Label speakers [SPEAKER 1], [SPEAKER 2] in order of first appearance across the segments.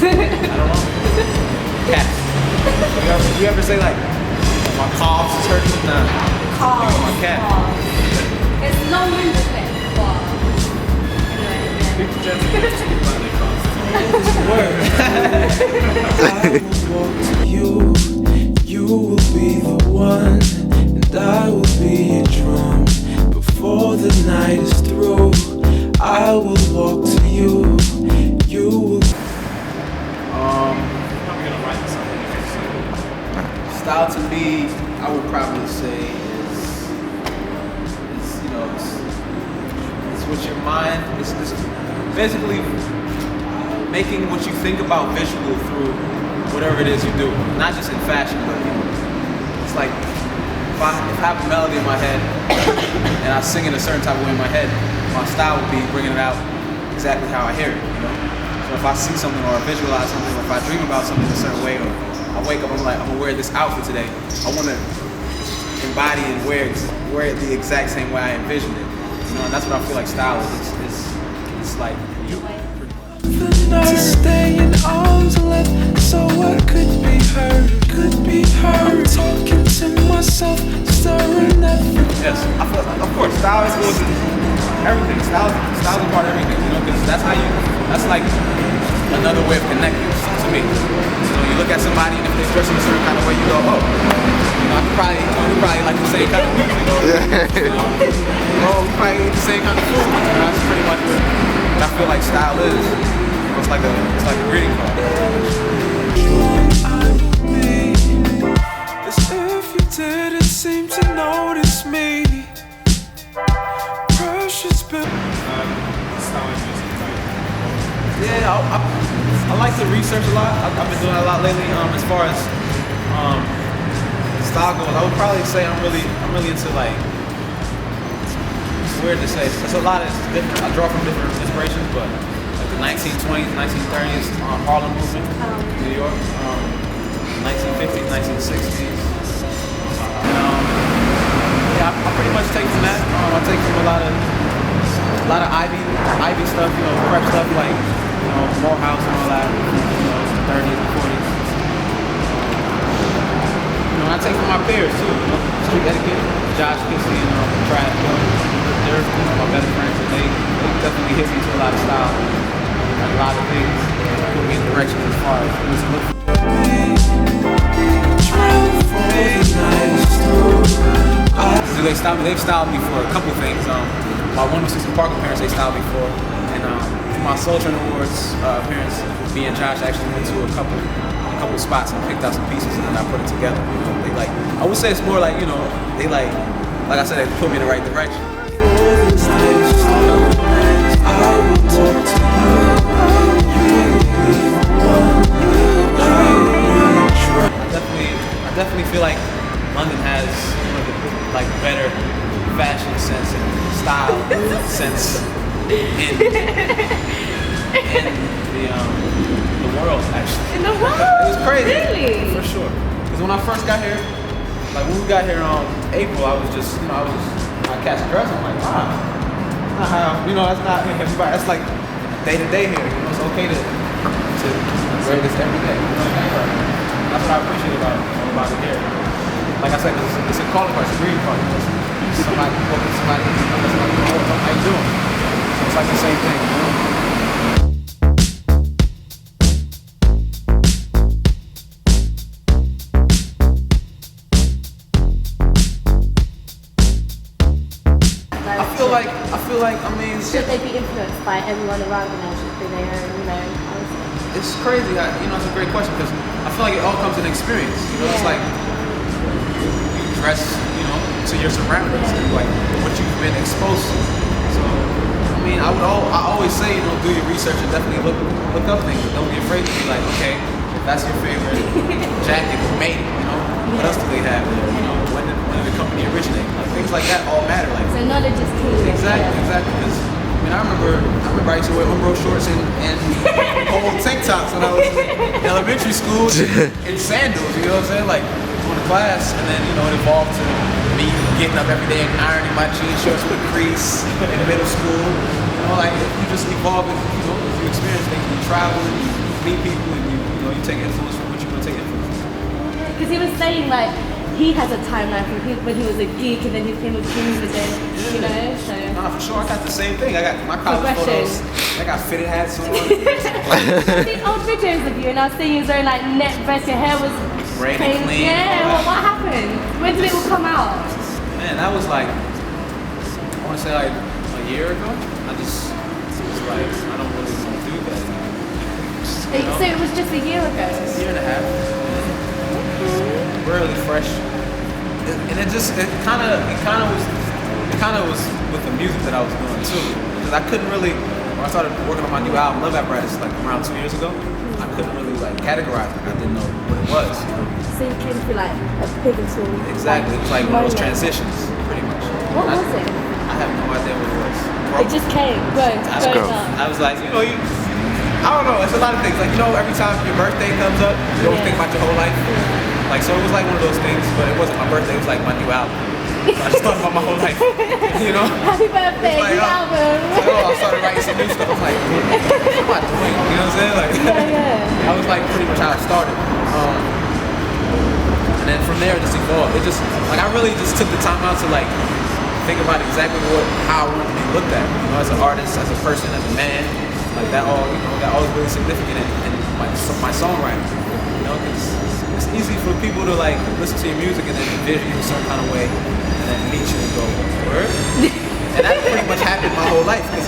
[SPEAKER 1] I don't know. Cats. You ever say like, my calves is hurting? Nah.
[SPEAKER 2] Calves.
[SPEAKER 1] My cat.
[SPEAKER 2] It's long-winded thing, but anyway.
[SPEAKER 1] People generally speak about their calves.
[SPEAKER 3] Word. I will walk to you. You will be the one, and I will be a drum. Before the night is through, I will walk to you. You will.
[SPEAKER 1] I'm gonna write something. Style to me, I would probably say is you know, it's with your mind. It's basically making what you think about visual through whatever it is you do. Not just in fashion, but you know, it's like if I have a melody in my head and I sing it a certain type of way in my head, my style would be bringing it out exactly how I hear it. You know. So if I see something or visualize something, or if I dream about something a certain way, or I wake up, I'm like, I'm gonna wear this outfit today. I wanna embody and wear it the exact same way I envisioned it. You know, and that's what I feel like style is. It's like you.
[SPEAKER 3] The night stay in arms left, so what could be heard, could be heard. I'm talking to myself, stirring everything.
[SPEAKER 1] Yes, I feel like, of course, style is everything. Style is a part of everything, you know, because that's like another way of connecting to me. So you look at somebody and if they dress in a certain kind of way, you go, oh, you know, we probably like the same kind of music, you know? Oh, we probably eat the same kind of food. You know, that's pretty much what I feel like style is. It's like a greeting card.
[SPEAKER 3] I will be as if you didn't seem to notice me. Precious been.
[SPEAKER 1] Yeah, I like to research a lot. I've been doing a lot lately. As far as style goes, I would probably say I'm really into like. It's weird to say. There's a lot of different. I draw from different inspirations, but like the 1920s, 1930s Harlem movement, New York, 1950s, 1960s. Yeah, I pretty much take from that. I take from a lot of Ivy stuff, you know, prep stuff like. Morehouse and all that, you know, 30s and 40s. You know, I take from my peers too, you know, Street Etiquette, Josh Kissy and Trash, you know, they're my better friends and they definitely hit me to a lot of style, and a lot of things, put me in direction as far as who's looking. They've styled me for a couple things. My 106 Parker parents, they styled me for, and my SoulCulture Awards appearance, me and Josh actually went to a couple spots and picked out some pieces and then I put it together. You know, they like, I would say it's more like, you know, they like I said, they put me in the right direction. I definitely feel like London has one of the like better fashion sense and style sense in the world, actually.
[SPEAKER 2] In the world?
[SPEAKER 1] It was crazy.
[SPEAKER 2] Really?
[SPEAKER 1] For sure. Because when I first got here, like when we got here in April, I catch a dress, I'm like, wow. That's not how, you know, that's not everybody, that's like day to day here. You know, it's okay to wear this every day. You know, that's what I appreciate about it here. Like I said, it's a calling card, it's a greeting card. Somebody, how you doing? So it's like the same thing, you know? I feel like, I mean...
[SPEAKER 2] Should they be influenced by everyone around them or should they, you know...
[SPEAKER 1] It's crazy, you know, it's a great question because I feel like it all comes in experience. You know, It's like you dress, you know, to your surroundings and like what you've been exposed to. So, I mean, I always say, you know, do your research and definitely look up things. Don't be afraid to be like, okay, if that's your favorite jacket, who made it, you know? What else do they have? You know, when did the company originate? Like, things like that all matter. Like,
[SPEAKER 2] so knowledge is key.
[SPEAKER 1] Exactly. Because I remember I used to wear Umbro shorts and old tank tops when I was in elementary school and sandals. You know what I'm saying? Like going to class, and then you know it evolved to me getting up every day and ironing my jean shorts with crease in middle school. You know, like you just evolve and you know, you experience things, you travel, and you meet people. take influence from? What you gonna take influence from?
[SPEAKER 2] Because he was saying like he has a timeline from when he was a geek and then he became a king again, you know. So.
[SPEAKER 1] Nah, for sure. I got the same thing. I got my college photos. I got fitted hats on.
[SPEAKER 2] I seen old videos of you and I was seeing you was wearing like net vest. Your hair was
[SPEAKER 1] clean.
[SPEAKER 2] Yeah. Well, what happened? When did it all come out?
[SPEAKER 1] Man, that was like I want to say like a year ago. I just was like I don't really want to do that anymore. You know?
[SPEAKER 2] So it was just a year ago.
[SPEAKER 1] A year and a half. Really fresh. And it kind of was with the music that I was doing too. Because I couldn't really, when I started working on my new album, Love Apparatus, like around 2 years ago, I couldn't really like categorize it. I didn't know what it was. You know?
[SPEAKER 2] So you came through like a pivotal.
[SPEAKER 1] Exactly. It was like one of those transitions, pretty much.
[SPEAKER 2] What was it?
[SPEAKER 1] I have no idea what it was.
[SPEAKER 2] It just came. Growing up.
[SPEAKER 1] I was like, I don't know. It's a lot of things. Like, every time your birthday comes up, you always think about your whole life. Like, so it was like one of those things, but it wasn't my birthday. It was like my new album. So I just thought about my whole life. You know?
[SPEAKER 2] Happy birthday,
[SPEAKER 1] like,
[SPEAKER 2] new album.
[SPEAKER 1] I started writing some new stuff. I was like, what am I doing? You know what I'm saying? Like,
[SPEAKER 2] yeah.
[SPEAKER 1] that was like pretty much how I started. And then from there, it just evolved. It just, like, I really just took the time out to like think about exactly how I wanted to be looked at. You know, as an artist, as a person, as a man. Like that all, that all is really significant in my songwriting. You know, it's easy for people to like listen to your music and then envision you in some kind of way, and then meet you and go, word? And that pretty much happened my whole life because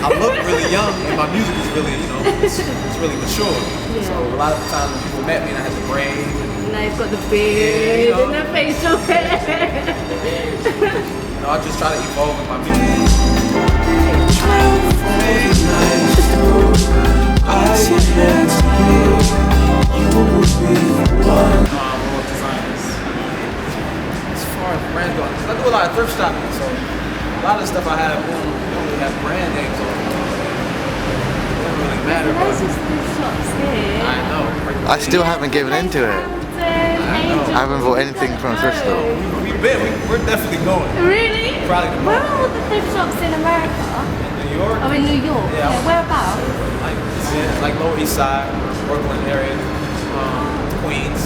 [SPEAKER 1] I look really young and my music is really, it's really mature. Yeah. So a lot of the times when people met me and I had the braid.
[SPEAKER 2] Now you've got the beard and the facial hair.
[SPEAKER 1] I just try to evolve with my music. Designers. As far as brands go, I do a lot of thrift shopping, so a lot of the stuff I have don't really have brand names on it. It doesn't really matter.
[SPEAKER 2] There's just thrift shops here.
[SPEAKER 1] I know.
[SPEAKER 4] I still haven't given into it. I haven't bought anything from a thrift store.
[SPEAKER 1] We're definitely going.
[SPEAKER 2] Really?
[SPEAKER 1] Probably tomorrow.
[SPEAKER 2] Where are all the thrift shops in America?
[SPEAKER 1] In New York?
[SPEAKER 2] Oh, in New York.
[SPEAKER 1] Yeah.
[SPEAKER 2] Whereabouts?
[SPEAKER 1] Like Lower East Side, Brooklyn area, Queens.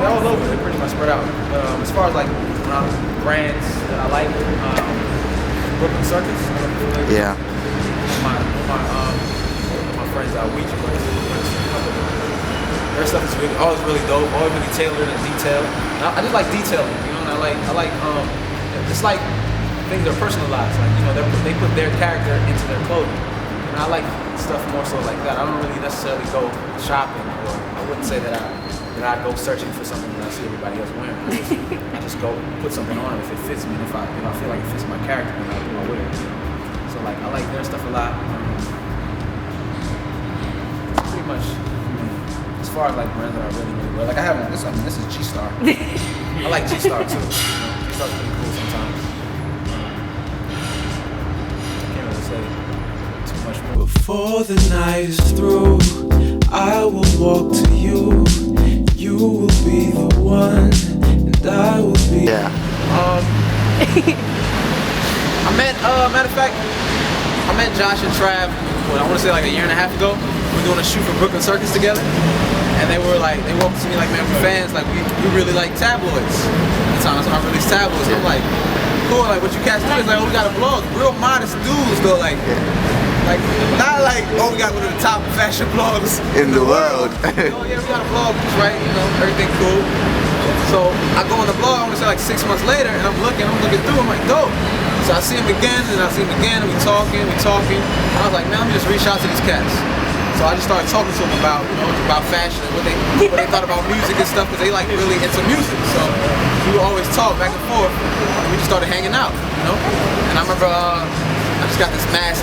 [SPEAKER 1] They're all over. They're pretty much spread out. As far as like brands that I like, Brooklyn Circus.
[SPEAKER 4] Yeah.
[SPEAKER 1] My friends out Ouija. Their stuff is always really dope, always really tailored and detailed. And I just like detailing, and I like it's like things are personalized. Like they put their character into their clothing, and I like stuff more so like that. I don't really necessarily go shopping, or I wouldn't say that I go searching for something that I see everybody else wearing. I just go put something on if it fits me, and if I feel like it fits my character, then I wear it. So like I like their stuff a lot. Pretty much. As far as like brands that I really wear, like I have this is G-Star. I like G-Star too. G-Star's pretty cool sometimes. I can't really say too much more.
[SPEAKER 3] Before the night is through, I will walk to you. You will be the one, and I will be.
[SPEAKER 4] Yeah.
[SPEAKER 1] Matter of fact, I met Josh and Trav. I want to say like a year and a half ago. We were doing a shoot for Brooklyn Circus together. And they walked up to me like, man, we're fans, like, we really like tabloids. At the time, so I released tabloids. I'm like, cool, like, what you cats do is like, oh, we got a blog. Real modest dudes, though, like, not like, oh, we got one of the top fashion blogs
[SPEAKER 4] in the world.
[SPEAKER 1] Oh, yeah, we got a blog, right, everything cool. So I go on the blog, I want to say like 6 months later, and I'm looking through, I'm like, dope. So I see him again, and and we talking. And I was like, man, let me just reach out to these cats. So I just started talking to them about, about fashion and what they thought about music and stuff, because they like really into music. So we would always talk back and forth. And we just started hanging out, And I remember I just got this mass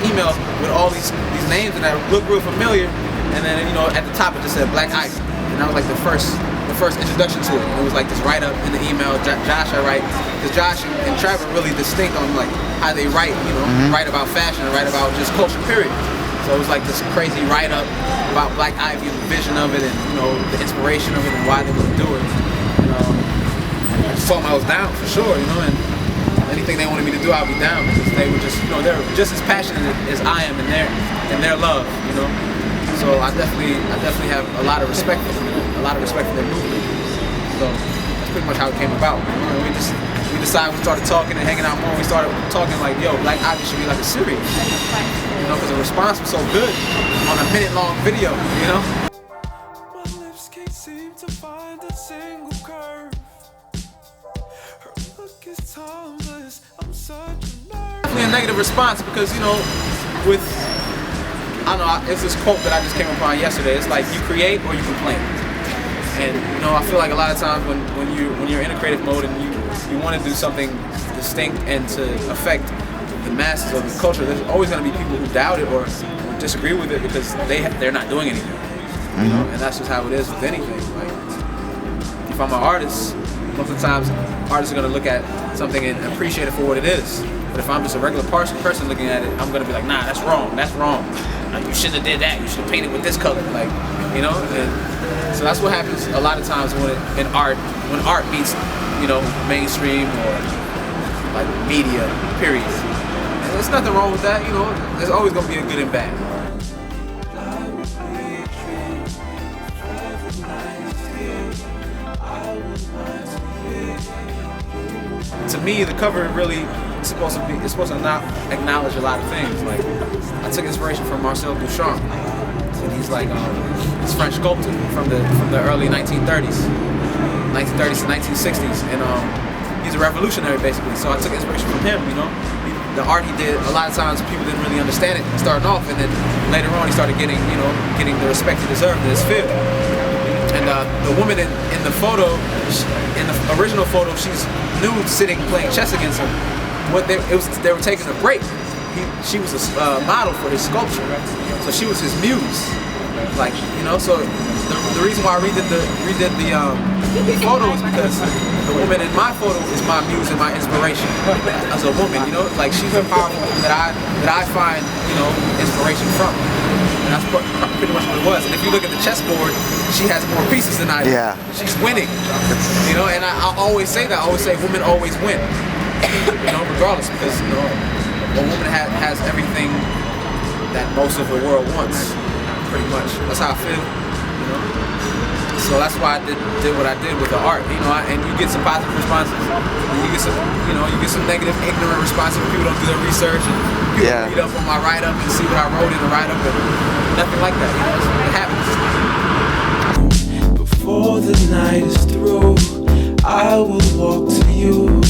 [SPEAKER 1] emails with all these names and that looked real familiar. And then at the top it just said Black Ice, and that was like the first introduction to it. It was like this write up in the email. Josh I write, because Josh and Trevor are really distinct on like how they write, write about fashion and write about just culture, period. So it was like this crazy write-up about Black Ivy and the vision of it, and the inspiration of it and why they would do it. I just told them I was down for sure, and anything they wanted me to do, I'd be down, because they were just, they're just as passionate as I am in their love, So So I definitely have a lot of respect for them, a lot of respect for their movement. So that's pretty much how it came about. You know, we decided, we started talking and hanging out more. We started talking like, yo, Black Ivy should be like a series. You know, because the response was so good on a minute-long video, you know?
[SPEAKER 3] My lips can't seem to find a single curve. Her look is timeless. I'm such a nerd.
[SPEAKER 1] Definitely a negative response because, you know, with, I don't know, it's this quote that I just came upon yesterday. It's like, you create or you complain. And, you know, I feel like a lot of times when you're in a creative mode and you want to do something distinct and to affect the masses of the culture, there's always going to be people who doubt it or disagree with it because they're not doing anything. You know, and that's just how it is with anything. Like, if I'm an artist, most of the times artists are going to look at something and appreciate it for what it is. But if I'm just a regular person looking at it, I'm going to be like, nah, that's wrong. That's wrong. Like, you shouldn't have did that. You should have painted with this color. Like, you know. And so that's what happens a lot of times when art meets, you know, mainstream or like media. Period. And there's nothing wrong with that. You know, there's always going to be a good and bad. To me, the cover really is supposed to not acknowledge a lot of things. Like, I took inspiration from Marcel Duchamp, and he's like this French sculptor from the early 1930s to 1960s, and he's a revolutionary basically. So I took inspiration from him. You know, the art he did, a lot of times people didn't really understand it starting off, and then later on he started getting the respect he deserved in his field. And the woman in the photo, in the original photo, she's nude, sitting playing chess against him. They were taking a break. She was a model for his sculpture, so she was his muse. Like, you know, so the reason why I redid the photo is because the woman in my photo is my muse and my inspiration as a woman. You know, like, she's a powerful woman that I find, you know, inspiration from. And that's pretty much what it was. And if you look at the chessboard, she has more pieces than I do.
[SPEAKER 4] Yeah.
[SPEAKER 1] She's winning. You know, and I always say that. I always say women always win. You know, regardless, because, you know, a woman has everything that most of the world wants. Pretty much. That's how I feel. You know. So that's why I did what I did with the art. You know, and you get some positive responses. And you get some negative, ignorant responses when people don't do their research and people read up on my write-up and see what I wrote in the write-up, and nothing like that. You know, it happens.
[SPEAKER 3] Before the night is through, I will walk to you.